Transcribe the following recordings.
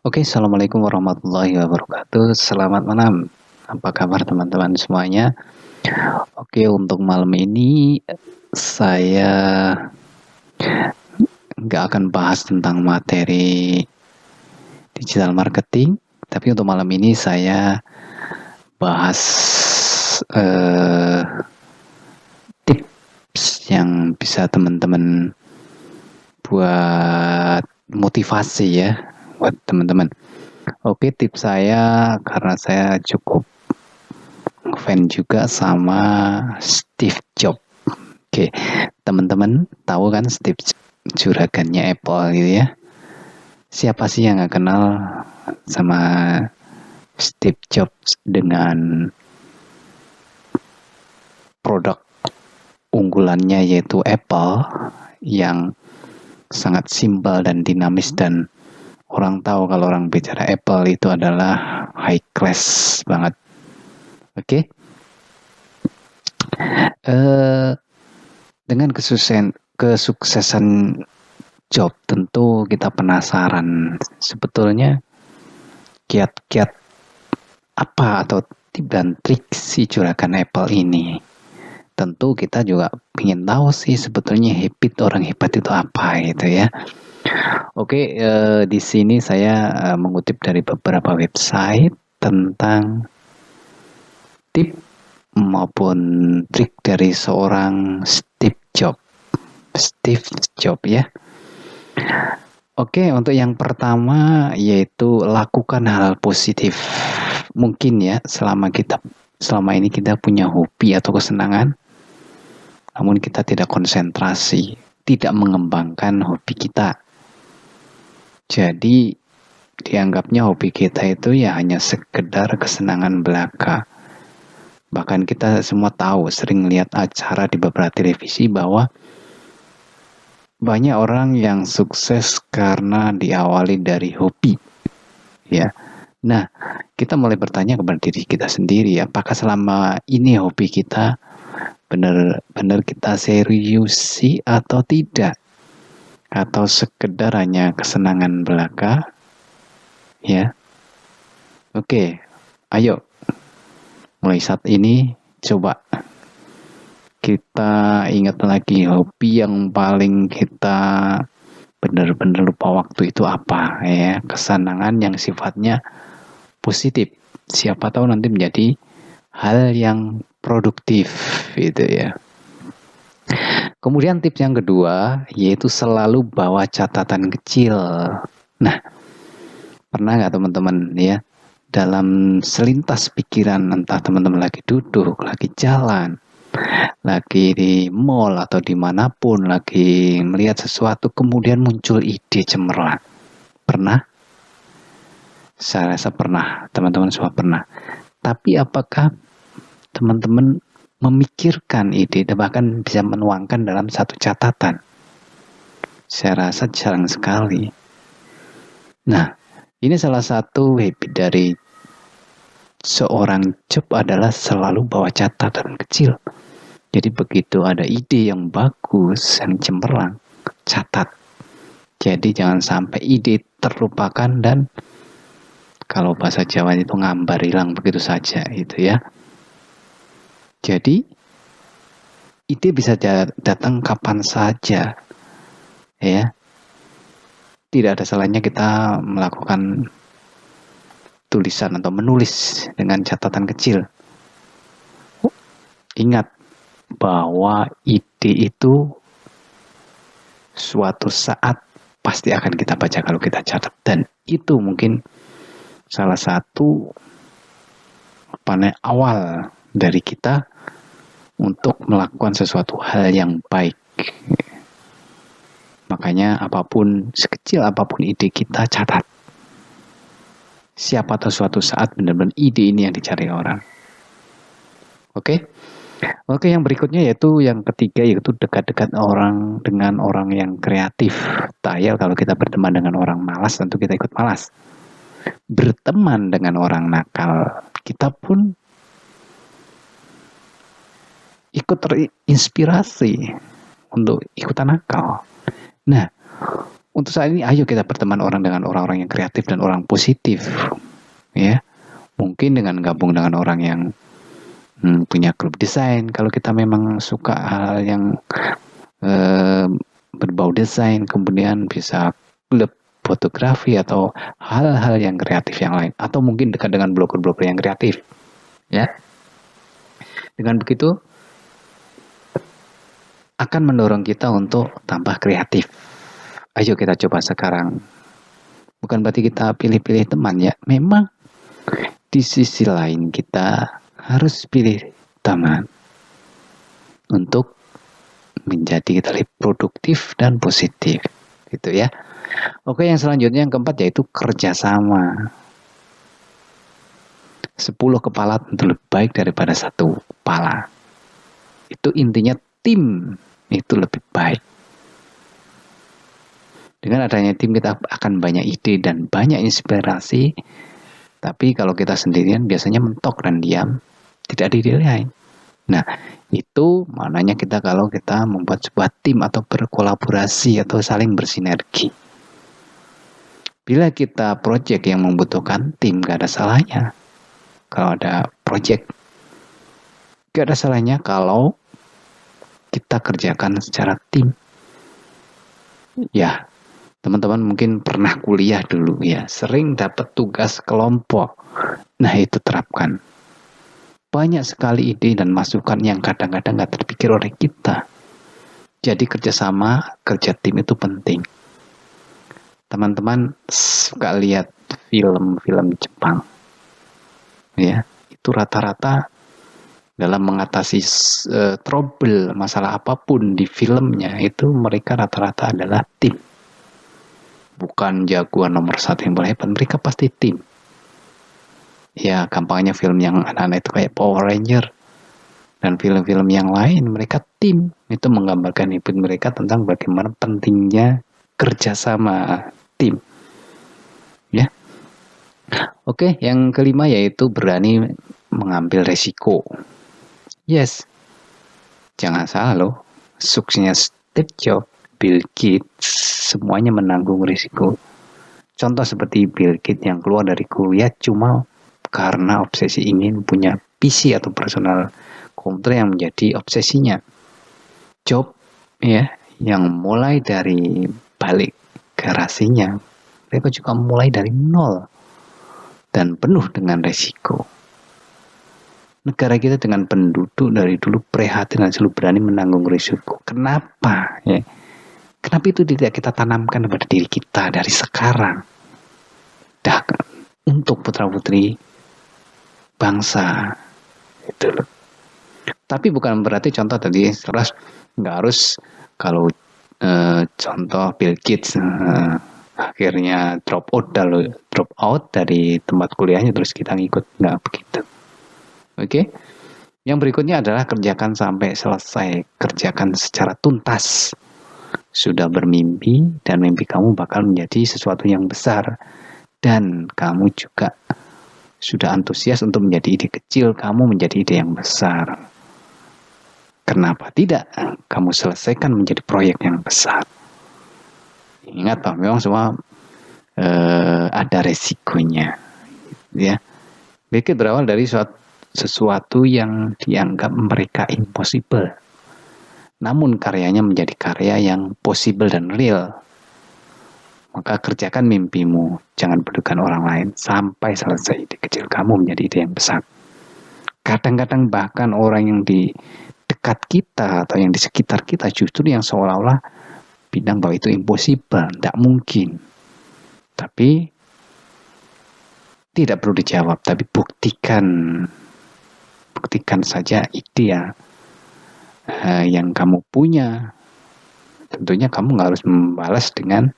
Oke, assalamualaikum warahmatullahi wabarakatuh. Selamat malam. Apa kabar teman-teman semuanya? Oke, untuk malam ini saya nggak akan bahas tentang materi digital marketing, tapi untuk malam ini saya bahas tips yang bisa teman-teman buat motivasi ya, buat teman-teman. Oke, tips saya karena saya cukup fan juga sama Steve Jobs. Oke, teman-teman tahu kan Steve juragannya Apple gitu ya. Siapa sih yang nggak kenal sama Steve Jobs dengan produk unggulannya yaitu Apple yang sangat simpel dan dinamis, dan orang tahu kalau orang bicara Apple itu adalah high class banget. Oke. Dengan kesuksesan Job, tentu kita penasaran sebetulnya kiat-kiat apa atau tip dan trik si juragan Apple ini. Tentu kita juga ingin tahu sih sebetulnya habit orang hebat itu apa gitu ya. Oke, di sini saya mengutip dari beberapa website tentang tip maupun trik dari seorang Steve Jobs ya. Oke, untuk yang pertama yaitu lakukan hal positif. Mungkin ya selama ini kita punya hobi atau kesenangan, namun kita tidak konsentrasi, tidak mengembangkan hobi kita. Jadi dianggapnya hobi kita itu ya hanya sekedar kesenangan belaka. Bahkan kita semua tahu, sering lihat acara di beberapa televisi bahwa banyak orang yang sukses karena diawali dari hobi, ya. Nah, kita mulai bertanya kepada diri kita sendiri, apakah selama ini hobi kita benar-benar kita seriusi atau tidak? Atau sekedar hanya kesenangan belaka? Ya. Oke, ayo. Mulai saat ini, coba kita ingat lagi hobi yang paling kita benar-benar lupa waktu itu apa ya, kesenangan yang sifatnya positif, siapa tahu nanti menjadi hal yang produktif gitu ya. Kemudian tips yang kedua yaitu selalu bawa catatan kecil. Nah, pernah nggak teman-teman ya, dalam selintas pikiran, entah teman-teman lagi duduk, lagi jalan, lagi di mall atau dimanapun, lagi melihat sesuatu, kemudian muncul ide cemerlang. Pernah? Saya rasa pernah, teman-teman semua pernah. Tapi apakah teman-teman memikirkan ide dan bahkan bisa menuangkan dalam satu catatan? Saya rasa jarang sekali. Nah, ini salah satu habit dari seorang Job adalah selalu bawa catatan kecil. Jadi begitu ada ide yang bagus, yang cemerlang, catat. Jadi jangan sampai ide terlupakan dan kalau bahasa Jawa itu ngambar, hilang begitu saja itu ya. Jadi ide bisa datang kapan saja ya. Tidak ada salahnya kita melakukan tulisan atau menulis dengan catatan kecil. Ingat bahwa ide itu suatu saat pasti akan kita baca kalau kita catat, dan itu mungkin salah satu awal dari kita untuk melakukan sesuatu hal yang baik. Makanya apapun, sekecil apapun ide kita, catat. Siapa tahu suatu saat benar-benar ide ini yang dicari orang. Oke? Oke, yang berikutnya yaitu yang ketiga, yaitu dekat-dekat orang dengan orang yang kreatif. Tayal kalau kita berteman dengan orang malas, tentu kita ikut malas. Berteman dengan orang nakal, kita pun ikut terinspirasi untuk ikutan nakal. Nah, Untuk saat ini ayo kita berteman dengan orang-orang yang kreatif dan orang positif, ya. Mungkin dengan gabung dengan orang yang punya klub desain, kalau kita memang suka hal yang berbau desain, kemudian bisa klub fotografi atau hal-hal yang kreatif yang lain, atau mungkin dekat dengan blogger-blogger yang kreatif, ya. Dengan begitu akan mendorong kita untuk tambah kreatif. Ayo kita coba sekarang. Bukan berarti kita pilih-pilih teman, ya. Memang di sisi lain kita harus pilih teman untuk menjadi kita lebih produktif dan positif, gitu ya. Oke, yang selanjutnya yang keempat yaitu kerjasama. 10 kepala tentu lebih baik daripada 1 kepala. Itu intinya tim itu lebih baik. Dengan adanya tim kita akan banyak ide dan banyak inspirasi. Tapi kalau kita sendirian biasanya mentok dan diam, tidak ada ide lain. Nah, itu maknanya kita kalau kita membuat sebuah tim atau berkolaborasi atau saling bersinergi. Bila kita project yang membutuhkan tim, gak ada salahnya. Kalau ada project, gak ada salahnya kalau kita kerjakan secara tim. Ya, teman-teman mungkin pernah kuliah dulu ya, sering dapat tugas kelompok. Nah, itu terapkan. Banyak sekali ide dan masukan yang kadang-kadang gak terpikir oleh kita. Jadi kerjasama, kerja tim itu penting. Teman-teman suka lihat film-film Jepang, ya, itu rata-rata dalam mengatasi trouble, masalah apapun di filmnya, itu mereka rata-rata adalah tim. Bukan jagoan nomor 1 yang paling hebat, mereka pasti tim. Ya, gampangnya film yang anak-anak itu kayak Power Ranger dan film-film yang lain, mereka tim. Itu menggambarkan input mereka tentang bagaimana pentingnya kerjasama tim. Ya. Oke, yang kelima yaitu berani mengambil resiko. Yes. Jangan salah loh, suksesnya Steve Jobs, Bill Gates, semuanya menanggung risiko. Contoh seperti Bill Gates yang keluar dari kuliah cuma karena obsesi ingin punya PC atau personal komputer yang menjadi obsesinya. Job, ya, yang mulai dari balik garasinya, mereka juga mulai dari nol dan penuh dengan resiko. Negara kita dengan penduduk dari dulu prihatin dan selalu berani menanggung risiko. Kenapa? Ya. Kenapa itu tidak kita tanamkan pada diri kita dari sekarang? Dah, untuk putra-putri bangsa itu loh. Tapi bukan berarti contoh tadi terus nggak harus kalau contoh Bill Gates akhirnya drop out dari tempat kuliahnya terus kita ngikut, nggak begitu. Oke. Yang berikutnya adalah kerjakan sampai selesai, kerjakan secara tuntas. Sudah bermimpi dan mimpi kamu bakal menjadi sesuatu yang besar dan kamu juga sudah antusias untuk menjadi ide kecil, kamu menjadi ide yang besar. Kenapa tidak kamu selesaikan menjadi proyek yang besar? Ingat bahwa memang semua ada resikonya, ya. Bikin berawal dari sesuatu yang dianggap mereka impossible, namun karyanya menjadi karya yang possible dan real. Maka kerjakan mimpimu, jangan pedulikan orang lain sampai selesai ide kecil kamu menjadi ide yang besar. Kadang-kadang bahkan orang yang di dekat kita atau yang di sekitar kita justru yang seolah-olah bilang bahwa itu impossible, tidak mungkin. Tapi tidak perlu dijawab, tapi buktikan saja ide yang kamu punya. Tentunya kamu nggak harus membalas dengan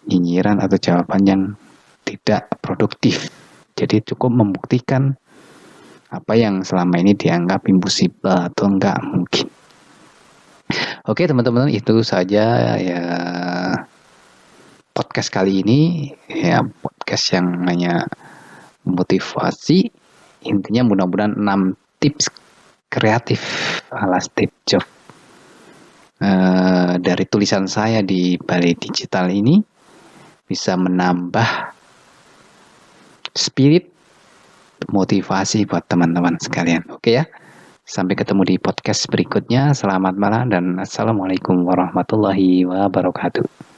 nyinyiran atau jawaban yang tidak produktif. Jadi cukup membuktikan apa yang selama ini dianggap impossible atau enggak mungkin. Oke teman-teman, itu saja ya podcast kali ini, ya podcast yang hanya motivasi. Intinya mudah-mudahan 6 tips kreatif ala Steve Jobs dari tulisan saya di Bali Digital ini bisa menambah spirit, motivasi buat teman-teman sekalian. Oke ya, sampai ketemu di podcast berikutnya. Selamat malam dan assalamualaikum warahmatullahi wabarakatuh.